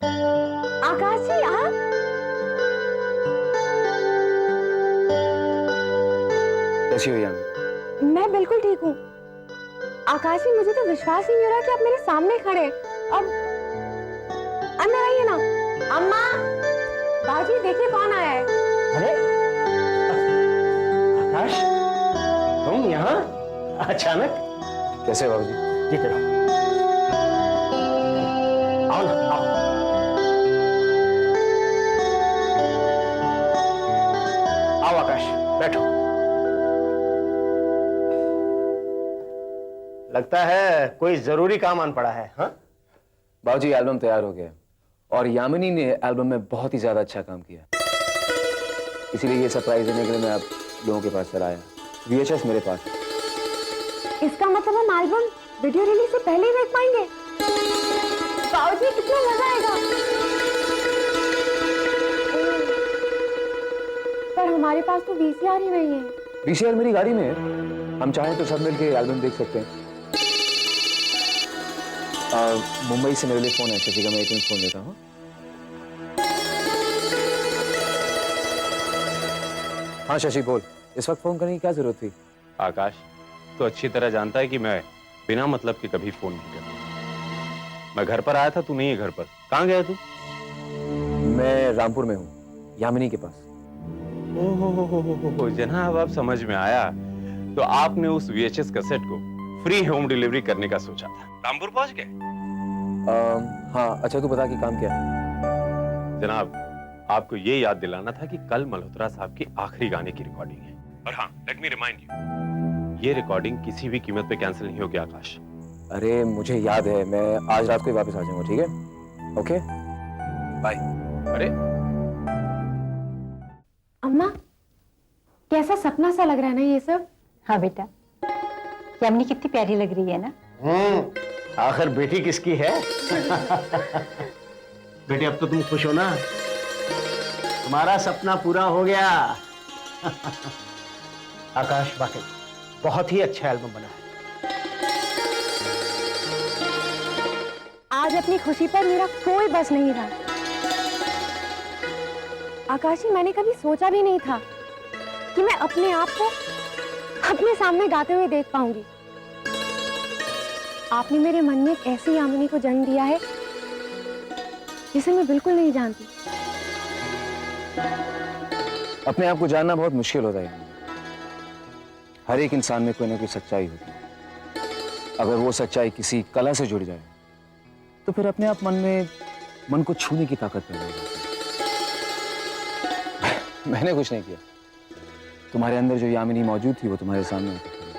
आकाश जी आप? कैसी हो यामी? मैं बिल्कुल ठीक हूँ। आकाश जी मुझे तो विश्वास ही नहीं हो रहा कि आप मेरे सामने खड़े। अब अंदर आइए ना। अम्मा, बाजी देखिए कौन आया है। अरे आकाश, तुम यहाँ अचानक? कैसे हो बाबूजी? जीते रहो। आओ ना, आओ। आओ आकाश, बैठो। लगता है कोई जरूरी काम आन पड़ा है, हाँ? बाबूजी एल्बम तैयार हो गया और यामिनी ने एल्बम में बहुत ही ज्यादा अच्छा काम किया, इसीलिए ये सरप्राइज देने के लिए मैं आप लोगों के पास चला आया। VHS मेरे पास है। इसका मतलब हम एल्बम वीडियो रिलीज से पहले ही देख पाएंगे। बाबूजी कितना मजा आएगा। पर हमारे पास तो VCR ही नहीं है। VCR मेरी गाड़ी में है, हम चाहें तो सब मिलके एल्बम देख सकते हैं। मुंबई से मेरे लिए फोन है शशि का, मैं एक मिनट फोन लेता हूँ। हाँ शशि बोल, इस वक्त फोन करने की क्या जरूरत थी? आकाश तो अच्छी तरह जानता है कि मैं बिना मतलब के कभी फोन नहीं करता। मैं घर पर आया था, तू नहीं है घर पर। कहाँ गया तू? मैं रामपुर में हूँ, यामिनी के पास। ओहो जनाब, अब समझ में आया। तो आपने उस VHS कैसेट को फ्री होम डिलीवरी करने का सोचा था। रामपुर पहुंच गए? हाँ अच्छा तू बता कि काम क्या है? जनाब, आपको ये याद दिलाना था कि कल मल्होत्रा साहब की आखिरी गाने की रिकॉर्डिंग है। और हाँ, लेट मी रिमाइंड यू, ये रिकॉर्डिंग किसी भी कीमत पे कैंसिल नहीं होगी आकाश। अरे मुझे याद है, मैं आज रात को ही वापस आ जाऊंगा, ठीक है? Okay bye. अरे अम्मा, कैसा सपना सा लग रहा है ना ये सब। हाँ बेटा, यामिनी कितनी प्यारी लग रही है ना। आखिर बेटी किसकी है? बेटी अब तो तुम खुश हो ना, तुम्हारा सपना पूरा हो गया। आकाश वाकई बहुत ही अच्छा एल्बम बना है। आज अपनी खुशी पर मेरा कोई बस नहीं रहा। आकाश जी, मैंने कभी सोचा भी नहीं था कि मैं अपने आप को अपने सामने गाते हुए देख पाऊंगी। आपने मेरे मन में एक ऐसी यामिनी को जन्म दिया है जिसे मैं बिल्कुल नहीं जानती। अपने आप को जानना बहुत मुश्किल होता है। हर एक इंसान में कोई ना कोई सच्चाई होती है। अगर वो सच्चाई किसी कला से जुड़ जाए तो फिर अपने आप मन को छूने की ताकत पैदा हो जाती है। मैंने कुछ नहीं किया, तुम्हारे अंदर जो यामिनी मौजूद थी वो तुम्हारे सामने आकर खड़ी।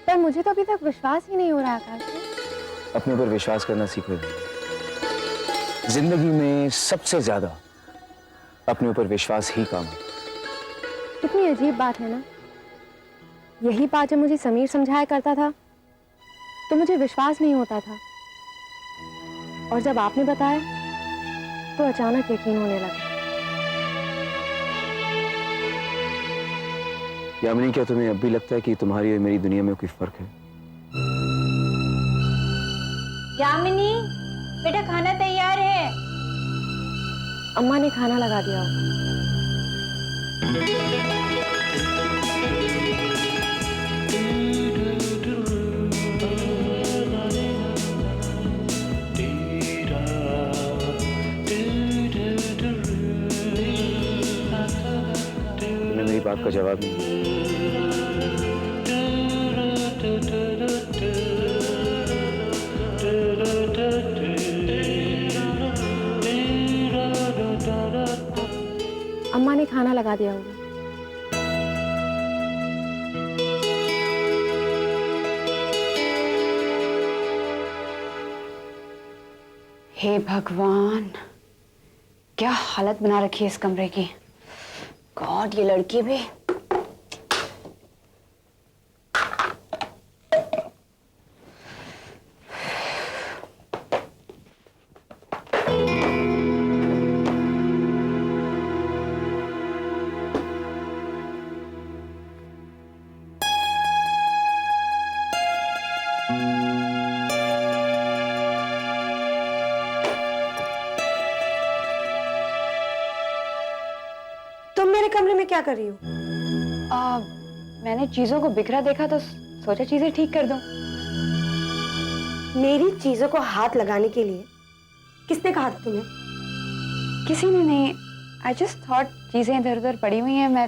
पर मुझे तो अभी तक विश्वास ही नहीं हो रहा आकाश जी। अपने ऊपर विश्वास करना सीखो। जिंदगी में सबसे ज्यादा अपने ऊपर विश्वास ही काम है। कितनी अजीब बात है ना। यही बात जब मुझे समीर समझाया करता था तो मुझे विश्वास नहीं होता था, और जब आपने बताया तो अचानक यकीन होने लगा। यामिनी, क्या तुम्हें अब भी लगता है कि तुम्हारी और मेरी दुनिया में कोई फर्क है? यामिनी बेटा, खाना तैयार है। अम्मा ने खाना लगा दिया होगा। तुमने मेरी बात का जवाब नहीं दिया। अम्मा ने खाना लगा दिया होगा। हे भगवान, क्या हालत बना रखी है इस कमरे की। गॉड, ये लड़की भी। कमरे में क्या कर रही हो? मैंने चीजों को बिखरा देखा तो सोचा चीजें ठीक कर दूं। मेरी चीजों को हाथ लगाने के लिए किसने कहा था तुम्हें? किसी ने नहीं। आई जस्ट थॉट चीजें इधर उधर पड़ी हुई हैं, मैं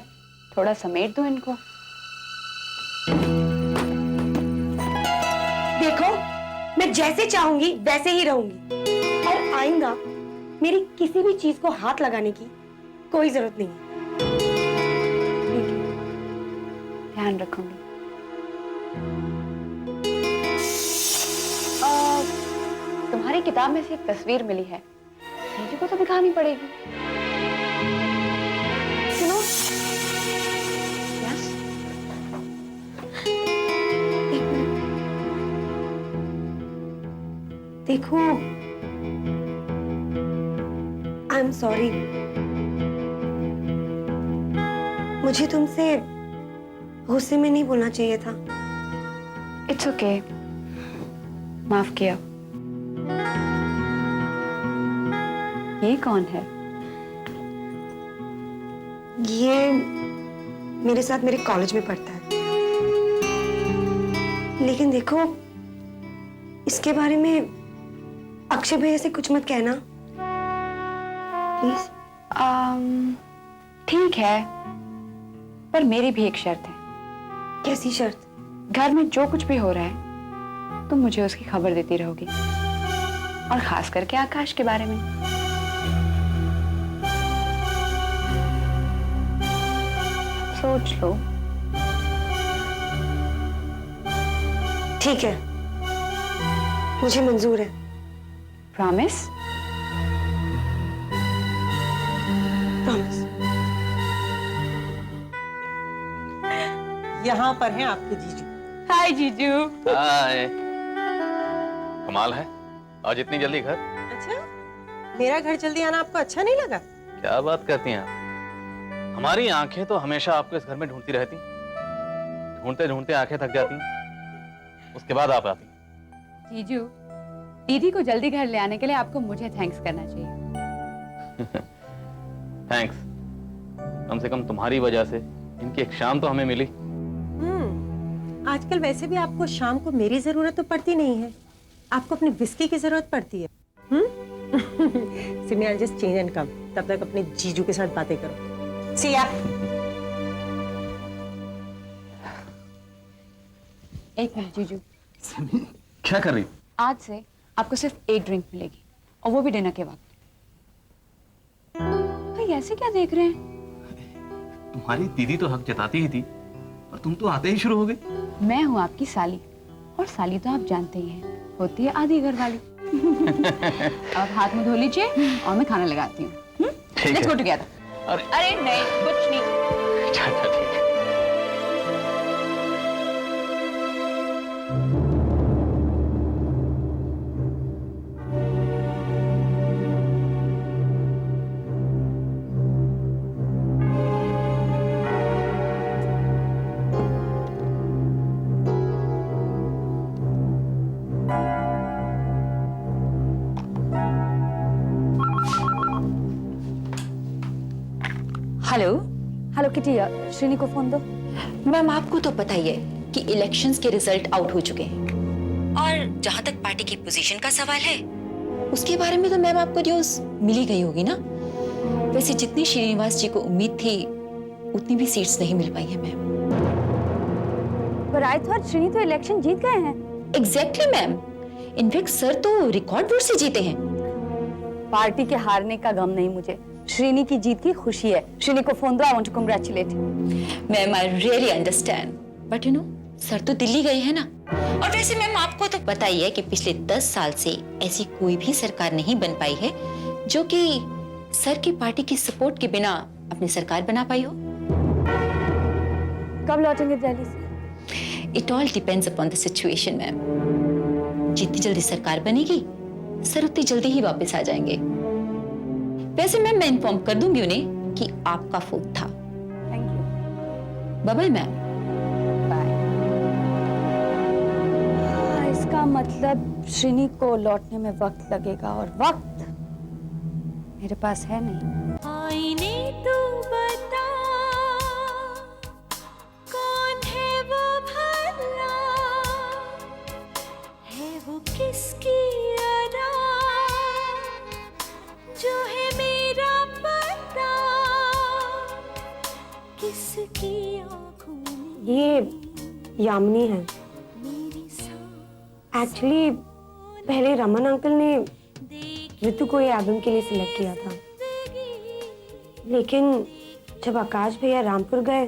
थोड़ा समेट दूं इनको। देखो, मैं जैसे चाहूंगी वैसे ही रहूंगी और आइंदा मेरी किसी भी चीज को हाथ लगाने की कोई जरूरत नहीं है। ठीक है, ध्यान रखूंगी। तुम्हारी किताब में से एक तस्वीर मिली है, जीजू को तो दिखानी पड़ेगी। सुनो। यस। एक मिनट। देखो, आई एम सॉरी। मुझे तुमसे गुस्से में नहीं बोलना चाहिए था। इट्स ओके, माफ किया। ये कौन है? ये मेरे साथ मेरे कॉलेज में पढ़ता है। लेकिन देखो, इसके बारे में अक्षय भैया से कुछ मत कहना प्लीज। ठीक है, पर मेरी भी एक शर्त है। कैसी शर्त? घर में जो कुछ भी हो रहा है तुम मुझे उसकी खबर देती रहोगी, और खास करके आकाश के बारे में। सोच लो। ठीक है, मुझे मंजूर है। प्रॉमिस? प्रॉमिस। यहाँ पर हैं आपके जीजू। हाय जीजू। हाय। कमाल है, आज इतनी जल्दी घर? अच्छा, मेरा घर जल्दी आना आपको अच्छा नहीं लगा? क्या बात करती हैं आप? हमारी आंखें तो हमेशा आपको इस घर में ढूंढती रहती, ढूंढते ढूंढते आंखें थक जाती, उसके बाद आप आती। जीजू, दीदी को जल्दी घर ले आने के लिए आपको मुझे थैंक्स करना चाहिए। थैंक्स, कम से कम तुम्हारी वजह से इनकी एक शाम तो हमें मिली। आजकल वैसे भी आपको शाम को मेरी जरूरत तो पड़ती नहीं है, आपको अपनी विस्की की जरूरत पड़ती है। Simi, I just change and come. तब तक अपने जीजू के साथ बातें करो। See ya। एक मिनट जीजू, क्या कर रही? आज से आपको सिर्फ एक ड्रिंक मिलेगी, और वो भी डिनर के वक्त। भाई ऐसे क्या देख रहे हैं? तुम्हारी दीदी तो हक जताती ही थी, और तुम तो आते ही शुरू हो गए। मैं हूँ आपकी साली, और साली तो आप जानते ही हैं, होती है आधी घर वाली। अब हाथ मुंह धो लीजिए और मैं खाना लगाती हूँ। Let's go together. अरे नहीं, कुछ नहीं। अच्छा ठीक है। हेलो। हेलो किटी, श्रीनी को फोन दो। मैम, आपको तो पता ही है कि इलेक्शंस के रिजल्ट आउट हो चुके हैं, और जहां तक पार्टी की पोजीशन का सवाल है उसके बारे में तो मैम आपको न्यूज मिल ही गई होगी ना। वैसे जितनी श्रीनिवास जी को उम्मीद थी उतनी भी सीट्स नहीं मिल पाई है मैम। पर आई थॉट श्रीनी तो इलेक्शन जीत गए हैं। एग्जैक्टली मैम, इनफैक्ट सर तो रिकॉर्ड वोट से जीते हैं। पार्टी के हारने का गम नहीं मुझे, श्रीनी की जीत की खुशी है। श्रीनी को फोन दो, I want to congratulate. Ma'am, I really understand, but you know sir तो दिल्ली गए हैं ना। और वैसे मैम आपको तो पता ही है कि पिछले 10 साल से ऐसी कोई भी सरकार नहीं बन पाई है जो कि सर की पार्टी की सपोर्ट के बिना अपनी सरकार बना पाई हो। कब लौटेंगे दिल्ली से? It all depends upon the situation ma'am. जितनी जल्दी सरकार बनेगी सर उतनी जल्दी ही वापस आ जाएंगे। वैसे मैम मैं इन्फॉर्म कर दूंगी उन्हें कि आपका फोन था। Thank you. Bye bye ma'am. Bye. इसका मतलब श्रीनी को लौटने में वक्त लगेगा, और वक्त मेरे पास है नहीं। आईने तू बता किसकी अदा जो है मेरा पता, किसकी आंखों में ये यामिनी है। मेरी सांस एक्चुअली पहले रमन अंकल ने ऋतु को ये एल्बम के लिए सिलेक्ट किया था, लेकिन जब आकाश भैया रामपुर गए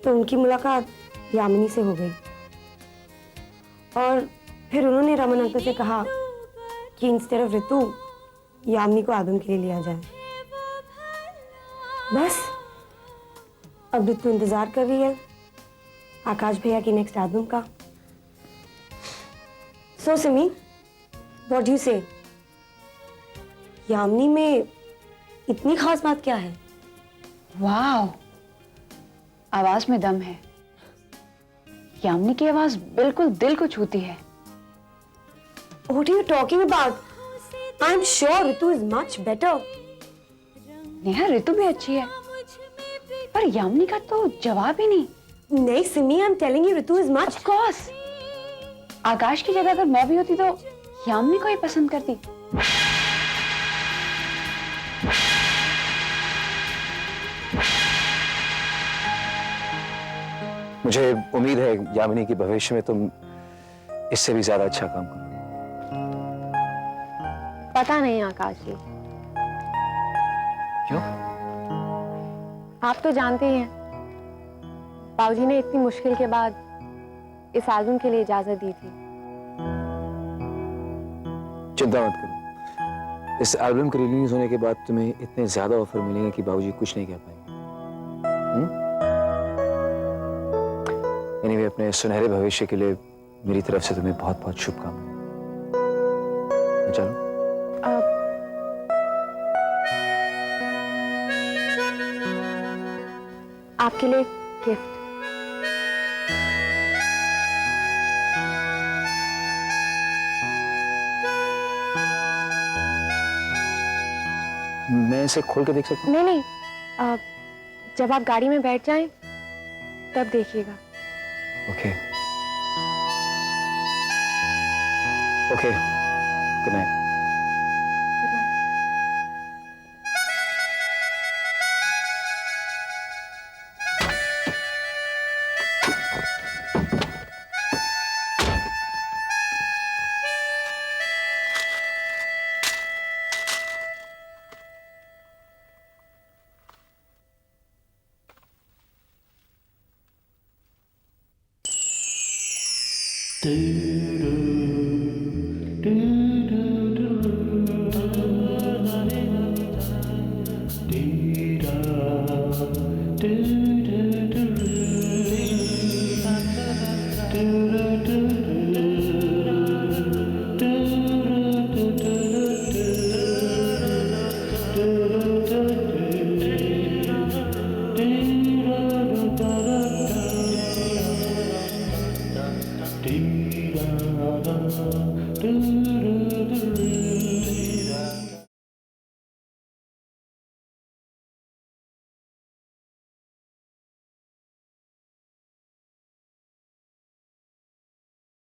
तो उनकी मुलाकात यामिनी से हो गई और फिर उन्होंने रमन अंकल से कहा कि इंस्टेड ऑफ ऋतु यामिनी को एल्बम के लिए लिया जाए। बस अब ऋतु इंतजार कर रही है आकाश भैया की नेक्स्ट एल्बम का। सो सिमी, व्हाट डू यू से? यामिनी में इतनी खास बात क्या है? वाह, आवाज में दम है। यामिनी की आवाज बिल्कुल दिल को छूती है। What are you talking about? I'm sure Ritu is much better. Neha, ऋतु भी अच्छी है, पर यामिनी का तो जवाब ही नहीं। नहीं Simi, I'm telling you Ritu is much. Of course. आकाश की जगह अगर मैं भी होती तो यामिनी को ही पसंद करती। मुझे उम्मीद है यामिनी की भविष्य में तुम इससे भी ज्यादा अच्छा काम करो। पता नहीं आकाश जी। क्यों? आप तो जानते ही हैं, बाबूजी ने इतनी मुश्किल के बाद इस एल्बम के लिए इजाजत दी थी। चिंता मत करो, इस एल्बम के रिलीज होने के बाद तुम्हें इतने ज्यादा ऑफर मिलेंगे कि बाबूजी कुछ नहीं कह पाएंगे। एनीवे, अपने सुनहरे भविष्य के लिए मेरी तरफ से तुम्हें बहुत बहुत शुभकामनाएं। चलो। आपके लिए गिफ्ट। मैं इसे खोल के देख सकता हूँ? नहीं नहीं, जब आप गाड़ी में बैठ जाएं तब देखिएगा। Okay okay, good night.